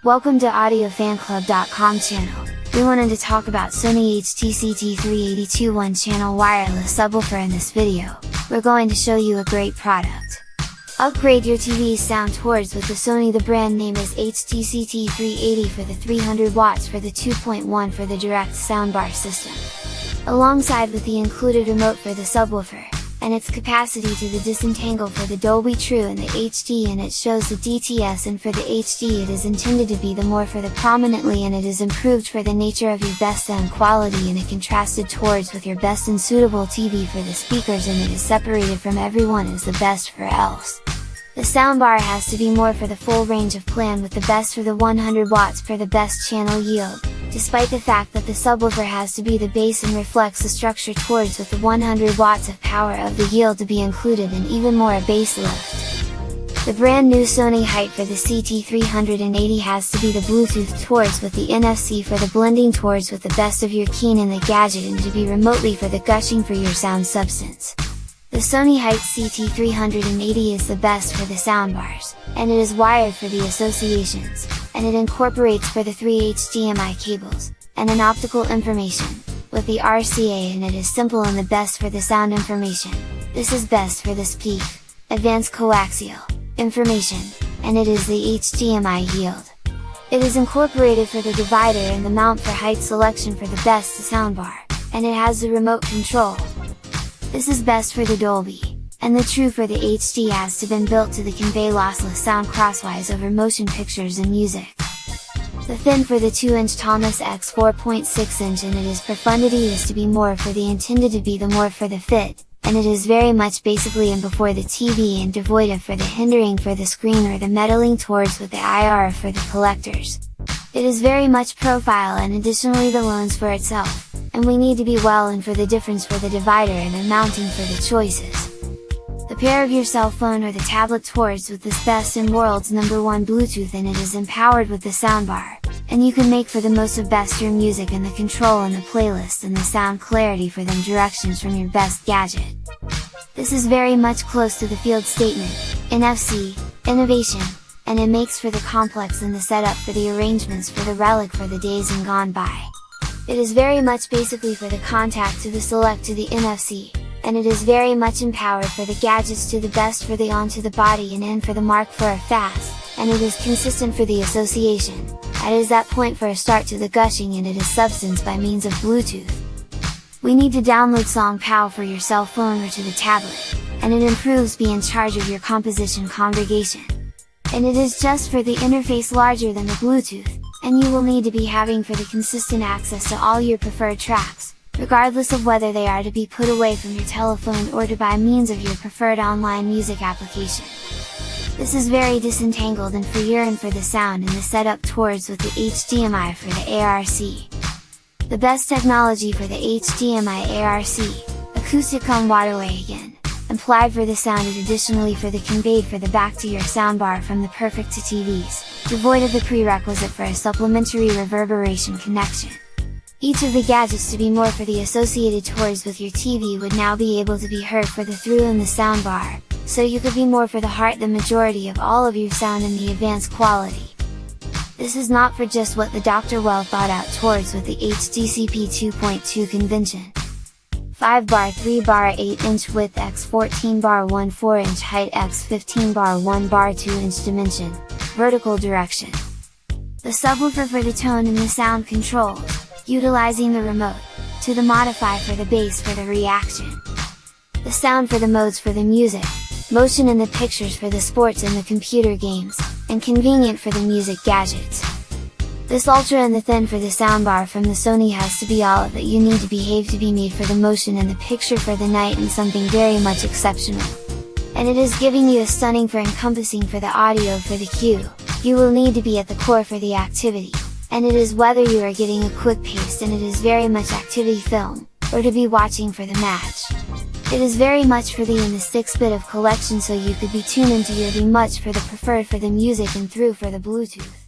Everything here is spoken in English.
Welcome to audiofanclub.com channel. We wanted to talk about Sony HTCT380 2.1 channel wireless subwoofer in this video. We're going to show you a great product. Upgrade your TV's sound towards with the Sony. The brand name is HTCT380 for the 300 watts for the 2.1 for the direct soundbar system. Alongside with the included remote for the subwoofer, and its capacity to the disentangle for the Dolby True and the HD, and it shows the DTS, and for the HD it is intended to be the more for the prominently, and it is improved for the nature of your best sound quality, and it contrasted towards with your best and suitable TV for the speakers, and it is separated from everyone as the best for else. The soundbar has to be more for the full range of plan with the best for the 100 watts for the best channel yield, despite the fact that the subwoofer has to be the base and reflects the structure towards with the 100 watts of power of the yield to be included, and even more a bass lift. The brand new Sony height for the CT380 has to be the Bluetooth towards with the NFC for the blending towards with the best of your keen in the gadget, and to be remotely for the gushing for your sound substance. The Sony height CT380 is the best for the soundbars, and it is wired for the associations, and it incorporates for the 3 HDMI cables, and an optical information, with the RCA, and it is simple and the best for the sound information. This is best for the speak, advanced coaxial, information, and it is the HDMI yield. It is incorporated for the divider and the mount for height selection for the best soundbar, and it has the remote control. This is best for the Dolby, and the True for the HD has to been built to the convey lossless sound crosswise over motion pictures and music. The thin for the 2-inch tallness x 4.6 inch, and it is profundity is to be more for the intended to be the more for the fit, and it is very much basically in before the TV and devoid of for the hindering for the screen or the meddling towards with the IR for the collectors. It is very much profile, and additionally the loans for itself, and we need to be well in for the difference for the divider and the mounting for the choices. The pair of your cell phone or the tablet towards with this best in world's #1 Bluetooth, and it is empowered with the soundbar, and you can make for the most of best your music and the control and the playlist and the sound clarity for them directions from your best gadget. This is very much close to the field statement, NFC, innovation, and it makes for the complex and the setup for the arrangements for the relic for the days and gone by. It is very much basically for the contact to the select to the NFC, and it is very much empowered for the gadgets to the best for the on to the body and in for the mark for a fast, and it is consistent for the association, that is that point for a start to the gushing, and it is substance by means of Bluetooth. We need to download Song POW for your cell phone or to the tablet, and it improves be in charge of your composition congregation. And it is just for the interface larger than the Bluetooth, and you will need to be having for the consistent access to all your preferred tracks, regardless of whether they are to be put away from your telephone or to by means of your preferred online music application. This is very disentangled and for your and for the sound and the setup towards with the HDMI for the ARC. The best technology for the HDMI ARC, acoustic on waterway again, applied for the sound, and additionally for the conveyed for the back to your soundbar from the perfect to TVs, devoid of the prerequisite for a supplementary reverberation connection. Each of the gadgets to be more for the associated towards with your TV would now be able to be heard for the through and the soundbar, so you could be more for the heart the majority of all of your sound in the advanced quality. This is not for just what the Dr. well thought out towards with the HDCP 2.2 convention. 5 bar 3 bar 8 inch width x 14 bar 1 4 inch height x 15 bar 1 bar 2 inch dimension, vertical direction. The subwoofer for the tone and the sound controls, utilizing the remote, to the modify for the bass for the reaction. The sound for the modes for the music, motion and the pictures for the sports and the computer games, and convenient for the music gadgets. This ultra and the thin for the soundbar from the Sony has to be all of that you need to behave to be made for the motion and the picture for the night, and something very much exceptional. And it is giving you a stunning for encompassing for the audio for the cue, you will need to be at the core for the activity, and it is whether you are getting a quick pace, and it is very much activity film, or to be watching for the match. It is very much for the in the 6-bit of collection, so you could be tuned into your be much for the preferred for the music and through for the Bluetooth.